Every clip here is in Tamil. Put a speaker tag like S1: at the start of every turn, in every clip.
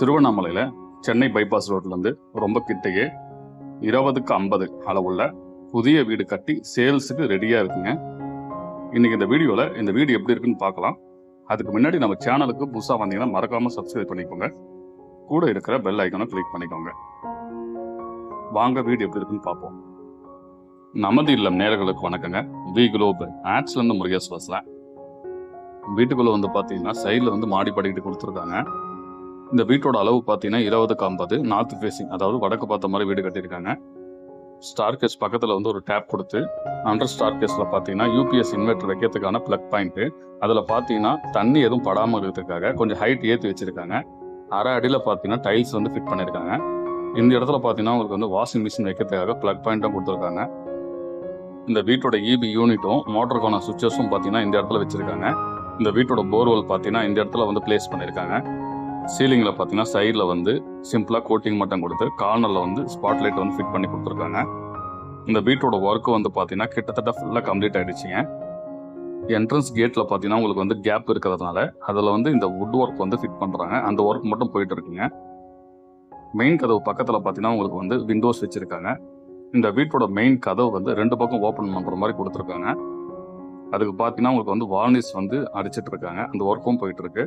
S1: திருவண்ணாமலையில் சென்னை பைபாஸ் ரோட்லேருந்து ரொம்ப கிட்டையே 20க்கு 50 அளவுள்ள புதிய வீடு கட்டி சேல்ஸுக்கு ரெடியாக இருக்குங்க. இன்றைக்கி இந்த வீடியோவில் இந்த வீடு எப்படி இருக்குன்னு பார்க்கலாம். அதுக்கு முன்னாடி நம்ம சேனலுக்கு புதுசாக வந்தீங்கன்னா மறக்காமல் சப்ஸ்கிரைப் பண்ணிக்கோங்க. கூட இருக்கிற பெல் ஐக்கானை கிளிக் பண்ணிக்கோங்க. வாங்க வீடு எப்படி இருக்குன்னு பார்ப்போம். நமது இல்லம் நேயர்களுக்கு வணக்கங்க. வி குளோபல் ஆட்ஸ்லேருந்து முருகேஷ் பேசலாம். வீட்டுக்குள்ளே வந்து பார்த்தீங்கன்னா சைடில் வந்து மாடி படிக்கிட்டு கொடுத்துருக்காங்க. இந்த வீட்டோட அளவு பார்த்தீங்கன்னா 20க்கு 50 நார்த் ஃபேஸிங், அதாவது வடக்கு பார்த்த மாதிரி வீடு கட்டியிருக்காங்க. ஸ்டார் கேஸ் பக்கத்தில் வந்து ஒரு டேப் கொடுத்து அண்டர் ஸ்டார் கேஸில் பார்த்தீங்கன்னா யூபிஎஸ் இன்வெர்டர் வைக்கிறதுக்கான ப்ளக் பாயிண்ட்டு, அதில் பார்த்தீங்கன்னா தண்ணி எதுவும் படாமல் இருக்கிறதுக்காக கொஞ்சம் ஹைட் ஏற்றி வச்சுருக்காங்க. அரை அடியில் பார்த்தீங்கன்னா டைல்ஸ் வந்து ஃபிட் பண்ணியிருக்காங்க. இந்த இடத்துல பார்த்தீங்கன்னா உங்களுக்கு வந்து வாஷிங் மிஷின் வைக்கிறதுக்காக ப்ளக் பாயிண்ட்டும் கொடுத்துருக்காங்க. இந்த வீட்டோட இபி யூனிட்டும் மோட்டருக்கான சுவிச்சஸும் பார்த்தீங்கன்னா இந்த இடத்துல வச்சுருக்காங்க. இந்த வீட்டோட போர்வெல் பார்த்தீங்கன்னா இந்த இடத்துல வந்து பிளேஸ் பண்ணியிருக்காங்க. சீலிங்கில் பார்த்தீங்கன்னா சைடில் வந்து சிம்பிளாக கோட்டிங் மட்டும் கொடுத்து கார்னரில் வந்து ஸ்பாட்லைட் வந்து ஃபிட் பண்ணி கொடுத்துருக்காங்க. இந்த வீட்டோட ஒர்க்கு வந்து பார்த்தீங்கன்னா கிட்டத்தட்ட ஃபுல்லாக கம்ப்ளீட் ஆகிடுச்சிங்க. என்ட்ரன்ஸ் கேட்டில் பார்த்தீங்கன்னா உங்களுக்கு வந்து கேப் இருக்கிறதுனால அதில் வந்து இந்த வுட் ஒர்க் வந்து ஃபிட் பண்ணுறாங்க. அந்த ஒர்க் மட்டும் போயிட்டு இருக்குங்க. மெயின் கதவு பக்கத்தில் பார்த்தீங்கன்னா உங்களுக்கு வந்து விண்டோஸ் வச்சுருக்காங்க. இந்த வீட்டோட மெயின் கதவு வந்து 2 பக்கம் ஓப்பன் பண்ணுற மாதிரி கொடுத்துருக்காங்க. அதுக்கு பார்த்தீங்கன்னா உங்களுக்கு வந்து வார்னிஷ் வந்து அடிச்சிட்டு இருக்காங்க. அந்த ஒர்க்கும் போயிட்டு இருக்கு.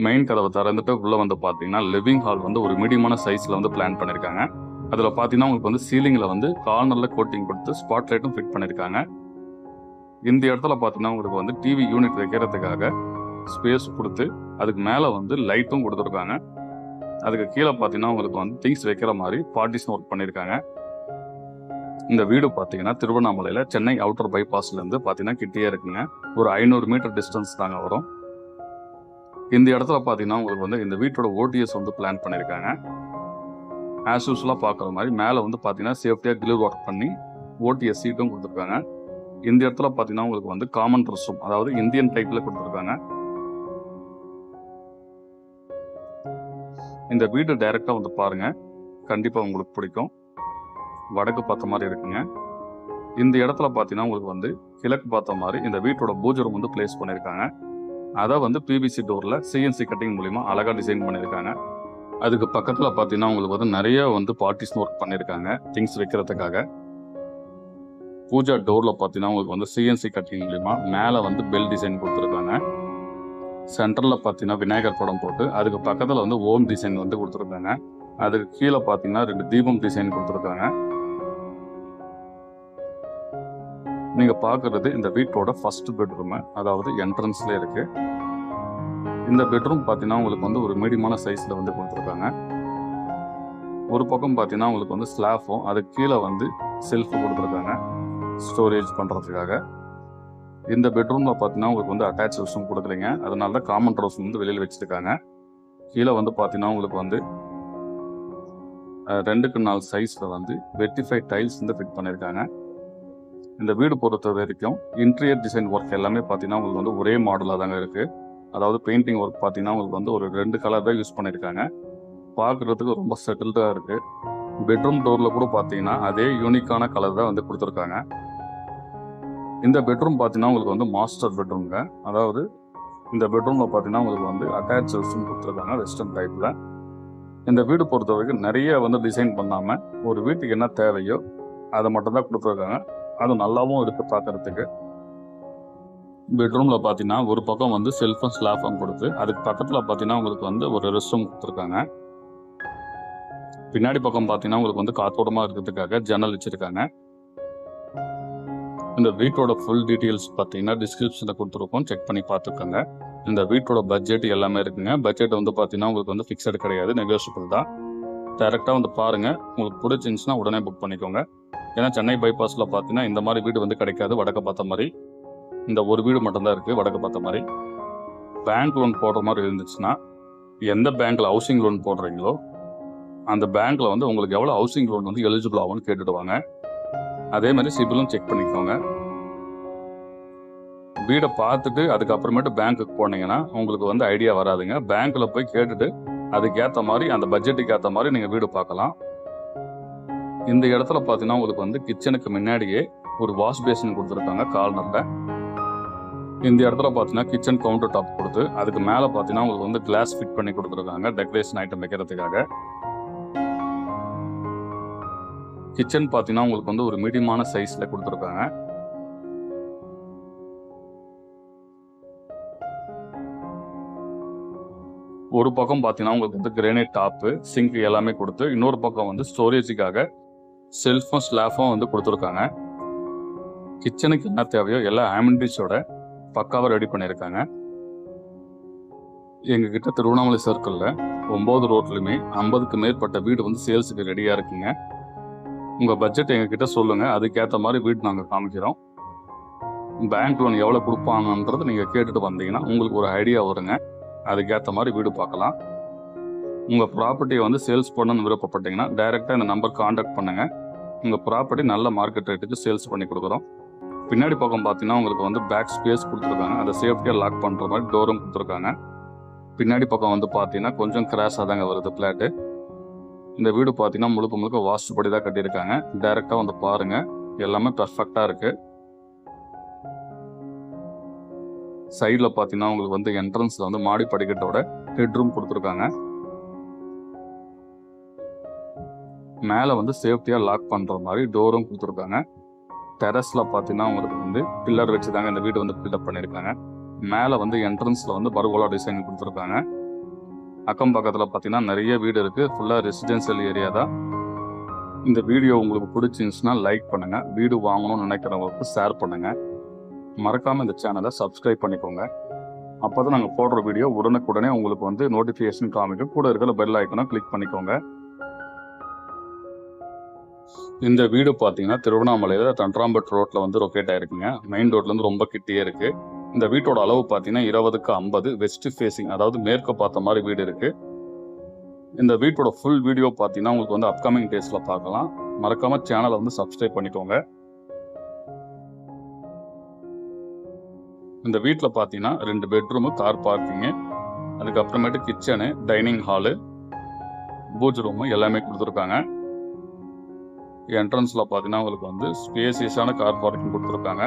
S1: மெயின் கதவை திறந்துட்டு உள்ளே வந்து பார்த்தீங்கன்னா லிவிங் ஹால் வந்து ஒரு மீடியமான சைஸில் வந்து பிளான் பண்ணியிருக்காங்க. அதில் பார்த்தீங்கன்னா உங்களுக்கு வந்து சீலிங்கில் வந்து கார்னரில் கோட்டிங் கொடுத்து ஸ்பாட் லைட்டும் ஃபிட் பண்ணியிருக்காங்க. இந்த இடத்துல பார்த்தீங்கன்னா உங்களுக்கு வந்து டிவி யூனிட் வைக்கிறதுக்காக ஸ்பேஸ் கொடுத்து அதுக்கு மேலே வந்து லைட்டும் கொடுத்துருக்காங்க. அதுக்கு கீழே பார்த்தீங்கன்னா உங்களுக்கு வந்து திங்ஸ் வைக்கிற மாதிரி பார்ட்டிஷன் ஒர்க் பண்ணியிருக்காங்க. இந்த வீடு பார்த்தீங்கன்னா திருவண்ணாமலையில் சென்னை அவுட்டர் பைபாஸ்லேருந்து பார்த்தீங்கன்னா கிட்டே இருக்குங்க. ஒரு 500 மீட்டர் டிஸ்டன்ஸ் தாங்க வரும். இந்த இடத்துல பார்த்தீங்கன்னா உங்களுக்கு வந்து இந்த வீட்டோட ஓடிஎஸ் வந்து பிளான் பண்ணியிருக்காங்க. ஆஸ் யூஸ்வலாக பார்க்குற மாதிரி மேலே வந்து பார்த்தீங்கன்னா சேஃப்டியாக கிளியர் ஒர்க் பண்ணி ஓடிஎஸ் சீட்டும் கொடுத்துருக்காங்க. இந்த இடத்துல பார்த்தீங்கன்னா உங்களுக்கு வந்து காமன் ரெஸ்ட் ரூம், அதாவது இந்தியன் டைப்பில் கொடுத்துருக்காங்க. இந்த வீடு டைரெக்டாக வந்து பாருங்கள், கண்டிப்பாக உங்களுக்கு பிடிக்கும். வடக்கு பார்த்த மாதிரி இருக்குங்க. இந்த இடத்துல பார்த்தீங்கன்னா உங்களுக்கு வந்து கிழக்கு பார்த்த மாதிரி இந்த வீட்டோட பூஜை ரூம் வந்து பிளேஸ் பண்ணியிருக்காங்க. அதை வந்து பிவிசி டோரில் சிஎன்சி கட்டிங் மூலிமா அழகாக டிசைன் பண்ணியிருக்காங்க. அதுக்கு பக்கத்தில் பார்த்தீங்கன்னா உங்களுக்கு வந்து நிறைய வந்து பார்ட்டிஷன் ஒர்க் பண்ணியிருக்காங்க திங்ஸ் வைக்கிறதுக்காக. பூஜா டோரில் பார்த்தீங்கன்னா உங்களுக்கு வந்து சிஎன்சி கட்டிங் மூலிமா மேலே வந்து பெல் டிசைன் கொடுத்துருக்காங்க. சென்டரில் பார்த்தீங்கன்னா விநாயகர் படம் போட்டு அதுக்கு பக்கத்தில் வந்து ஓம் டிசைன் வந்து கொடுத்துருக்காங்க. அதுக்கு கீழே பார்த்தீங்கன்னா 2 தீபம் டிசைன் கொடுத்துருக்காங்க. நீங்கள் பார்க்குறது இந்த வீட்டோட ஃபர்ஸ்ட் பெட்ரூமு, அதாவது என்ட்ரன்ஸ்லேயே இருக்குது. இந்த பெட்ரூம் பார்த்தீங்கன்னா உங்களுக்கு வந்து ஒரு மீடியமான சைஸில் வந்து கொடுத்துருக்காங்க. ஒரு பக்கம் பார்த்தீங்கன்னா உங்களுக்கு வந்து ஸ்லாஃபும் அதுக்கு கீழே வந்து செல்ஃபு கொடுத்துருக்காங்க ஸ்டோரேஜ் பண்ணுறதுக்காக. இந்த பெட்ரூமில் பார்த்தீங்கன்னா உங்களுக்கு வந்து அட்டாச் ரெஸ்ட்ரூம் கொடுக்குறீங்க, அதனால தான் காமன் ரெஸ்ட்ரூம் வந்து வெளியில் வச்சுருக்காங்க. கீழே வந்து பார்த்தீங்கன்னா உங்களுக்கு வந்து 2க்கு 4 சைஸில் வந்து வெட்டிஃபைட் டைல்ஸ் வந்து ஃபிட் பண்ணியிருக்காங்க. இந்த வீடு பொறுத்த வரைக்கும் இன்டீரியர் டிசைன் ஒர்க் எல்லாமே பார்த்தீங்கன்னா உங்களுக்கு வந்து ஒரே மாடலாக தாங்க இருக்குது. அதாவது பெயிண்டிங் ஒர்க் பார்த்தீங்கன்னா உங்களுக்கு வந்து ஒரு 2 கலர் தான் யூஸ் பண்ணியிருக்காங்க. பார்க்குறதுக்கு ரொம்ப செட்டில்டாக இருக்குது. பெட்ரூம் டோரில் கூட பார்த்தீங்கன்னா அதே யூனிக்கான கலர் தான் வந்து கொடுத்துருக்காங்க. இந்த பெட்ரூம் பார்த்தீங்கன்னா உங்களுக்கு வந்து மாஸ்டர் பெட்ரூம்ங்க. அதாவது இந்த பெட்ரூமில் பார்த்தீங்கன்னா உங்களுக்கு வந்து அட்டாச் ரெஸ்ட்ரூம் கொடுத்துருக்காங்க வெஸ்டர்ன் டைப்பில். இந்த வீடு பொறுத்த வரைக்கும் நிறைய வந்து டிசைன் பண்ணாமல் ஒரு வீட்டுக்கு என்ன தேவையோ அதை மட்டும் தான் கொடுத்துருக்காங்க. அது நல்லாவும் இருக்குது பார்க்குறதுக்கு. பெட்ரூமில் பார்த்தீங்கன்னா ஒரு பக்கம் வந்து செல்ஃபும் ஸ்லாஃபும் கொடுத்து அதுக்கு பக்கத்தில் பார்த்தீங்கன்னா உங்களுக்கு வந்து ஒரு ரெஸ்ட் ரூம் கொடுத்துருக்காங்க. பின்னாடி பக்கம் பார்த்தீங்கன்னா உங்களுக்கு வந்து காத்தோட்டமாக இருக்கிறதுக்காக ஜன்னல் வச்சுருக்காங்க. இந்த வீட்டோட ஃபுல் டீட்டெயில்ஸ் பார்த்தீங்கன்னா டிஸ்கிரிப்ஷனில் கொடுத்துருக்கோம், செக் பண்ணி பார்த்துக்கோங்க. இந்த வீட்டோட பட்ஜெட் எல்லாமே இருக்குங்க. பட்ஜெட் வந்து பார்த்தீங்கன்னா உங்களுக்கு வந்து ஃபிக்ஸட் கிடையாது, நெகோஷியபிள் தான். டேரெக்டாக வந்து பாருங்கள், உங்களுக்கு பிடிச்சிருந்துச்சுன்னா உடனே புக் பண்ணிக்கோங்க. ஏன்னா சென்னை பைபாஸில் பார்த்தீங்கன்னா இந்த மாதிரி வீடு வந்து கிடைக்காது. வடக்க பார்த்த மாதிரி இந்த ஒரு வீடு மட்டும்தான் இருக்குது வடக்க பார்த்த மாதிரி. பேங்க் லோன் போடுற மாதிரி இருந்துச்சுன்னா எந்த பேங்க்கில் ஹவுசிங் லோன் போடுறீங்களோ அந்த பேங்க்கில் வந்து உங்களுக்கு எவ்வளோ ஹவுசிங் லோன் வந்து எலிஜிபிள் ஆகும்னு கேட்டுடுவாங்க. அதே மாதிரி சிபிலும் செக் பண்ணிக்கோங்க. வீடை பார்த்துட்டு அதுக்கப்புறமேட்டு பேங்க்குக்கு போனீங்கன்னா உங்களுக்கு வந்து ஐடியா வராதுங்க. பேங்க்கில் போய் கேட்டுட்டு அதுக்கேற்ற மாதிரி அந்த பட்ஜெட்டுக்கு ஏற்ற மாதிரி நீங்கள் வீடு பார்க்கலாம். இந்த இடத்துல பார்த்தீங்கன்னா உங்களுக்கு வந்து கிச்சனுக்கு முன்னாடியே ஒரு வாஷ் பேசின் கொடுத்துருக்காங்க கார்னரில். இந்த இடத்துல பார்த்தீங்கன்னா கிச்சன் கவுண்டர் டாப் கொடுத்து அதுக்கு மேலே பார்த்தீங்கன்னா உங்களுக்கு வந்து கிளாஸ் ஃபிட் பண்ணி கொடுத்துருக்காங்க டெக்கரேஷன் ஐட்டம் வைக்கிறதுக்காக. கிச்சன் பார்த்தீங்கன்னா உங்களுக்கு வந்து ஒரு மீடியமான சைஸில் கொடுத்துருக்காங்க. ஒரு பக்கம் பார்த்தீங்கன்னா உங்களுக்கு வந்து கிரானைட் டாப்பு சிங்க் எல்லாமே கொடுத்து, இன்னொரு பக்கம் வந்து ஸ்டோரேஜுக்காக செல்ஃபும் ஸ்லாஃபும் வந்து கொடுத்துருக்காங்க. கிச்சனுக்கு என்ன தேவையோ எல்லா ஆமினிட்டிஸோட பக்காவாக ரெடி பண்ணியிருக்காங்க. எங்ககிட்ட திருவண்ணாமலை சர்க்கிளில் 9 ரோட்லையுமே 50க்கு மேற்பட்ட வீடு வந்து சேல்ஸுக்கு ரெடியாக இருக்குங்க. உங்கள் பட்ஜெட் எங்ககிட்ட சொல்லுங்கள், அதுக்கேற்ற மாதிரி வீடு நாங்கள் காமிக்கிறோம். பேங்க் லோன் எவ்வளோ கொடுப்பாங்கன்றது நீங்கள் கேட்டுட்டு வந்தீங்கன்னா உங்களுக்கு ஒரு ஐடியா வருங்க. அதுக்கேற்ற மாதிரி வீடு பார்க்கலாம். உங்கள் ப்ராப்பர்ட்டியை வந்து சேல்ஸ் பண்ணணும்னு விருப்பப்பட்டீங்கன்னா டைரெக்டாக இந்த நம்பர் காண்டாக்ட் பண்ணுங்கள். உங்கள் ப்ராப்பர்ட்டி நல்ல மார்க்கெட் ரேட்டுக்கு சேல்ஸ் பண்ணி கொடுக்குறோம். பின்னாடி பக்கம் பார்த்தீங்கன்னா உங்களுக்கு வந்து பேக் ஸ்பேஸ் கொடுத்துருக்காங்க. அதை சேஃப்டியாக லாக் பண்ணுற மாதிரி டோரும் கொடுத்துருக்காங்க. பின்னாடி பக்கம் வந்து பார்த்தீங்கன்னா கொஞ்சம் கிராஸாக தாங்க வருது பிளாட்டு. இந்த வீடு பார்த்தீங்கன்னா முழுக்க வாஸ்துபடி தான் கட்டியிருக்காங்க. டைரெக்டாக வந்து பாருங்கள், எல்லாமே பர்ஃபெக்டாக இருக்குது. சைடில் பார்த்தீங்கன்னா உங்களுக்கு வந்து என்ட்ரன்ஸில் வந்து மாடி படிக்கட்டோட ஹெட்ரூம் கொடுத்துருக்காங்க. மேலே வந்து சேஃப்டியாக லாக் பண்ணுற மாதிரி டோரும் கொடுத்துருக்காங்க. டெரஸில் பார்த்தீங்கன்னா உங்களுக்கு வந்து பில்லர் வச்சு தாங்க இந்த வீடு வந்து பில்டப் பண்ணியிருக்காங்க. மேலே வந்து என்ட்ரன்ஸில் வந்து பர்கோலா டிசைன் கொடுத்துருக்காங்க. அக்கம் பக்கத்தில் பார்த்தீங்கன்னா நிறைய வீடு இருக்குது. ஃபுல்லாக ரெசிடென்ஷியல் ஏரியா தான். இந்த வீடியோ உங்களுக்கு பிடிச்சிருந்துச்சுன்னா லைக் பண்ணுங்கள். வீடு வாங்கணும்னு நினைக்கிறவங்களுக்கு ஷேர் பண்ணுங்கள். மறக்காமல் இந்த சேனலை சப்ஸ்கிரைப் பண்ணிக்கோங்க. அப்போ தான் நாங்கள் போடுற வீடியோ உடனுக்குடனே உங்களுக்கு வந்து நோட்டிஃபிகேஷன் காமிக்கும். கூட இருக்கிற பெல் ஐக்கனை கிளிக் பண்ணிக்கோங்க. இந்த வீடு பார்த்தீங்கன்னா திருவண்ணாமலையில் தண்டராம்பட் ரோட்டில் வந்து லொக்கேட் ஆகிருக்குங்க. மெயின் ரோட்லேருந்து ரொம்ப கிட்டே இருக்குது. இந்த வீட்டோட அளவு பார்த்தீங்கன்னா 20க்கு 50 வெஸ்ட் ஃபேஸிங், அதாவது மேற்கு பார்த்த மாதிரி வீடு இருக்குது. இந்த வீட்டோட ஃபுல் வீடியோ பார்த்தீங்கன்னா உங்களுக்கு வந்து அப்கமிங் டேஸில் பார்க்கலாம். மறக்காமல் சேனலை வந்து சப்ஸ்கிரைப் பண்ணிக்கோங்க. இந்த வீட்டில் பார்த்தீங்கன்னா 2 பெட்ரூமு, கார் பார்க்கிங்கு, அதுக்கப்புறமேட்டு கிச்சனு, டைனிங் ஹாலு, பூஜ் ரூமு எல்லாமே கொடுத்துருக்காங்க. என்ட்ரன்ஸில் பார்த்தீங்கன்னா உங்களுக்கு வந்து ஸ்பேசியஸான கார் பார்க்கிங் கொடுத்துருக்காங்க.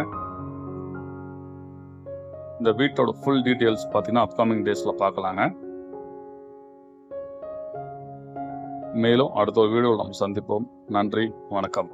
S1: இந்த வீட்டோட ஃபுல் டீட்டெயில்ஸ் பார்த்தீங்கன்னா அப்கமிங் டேஸில் பார்க்கலாங்க. மேலும் அடுத்த ஒரு வீடியோவில் நம்ம சந்திப்போம். நன்றி, வணக்கம்.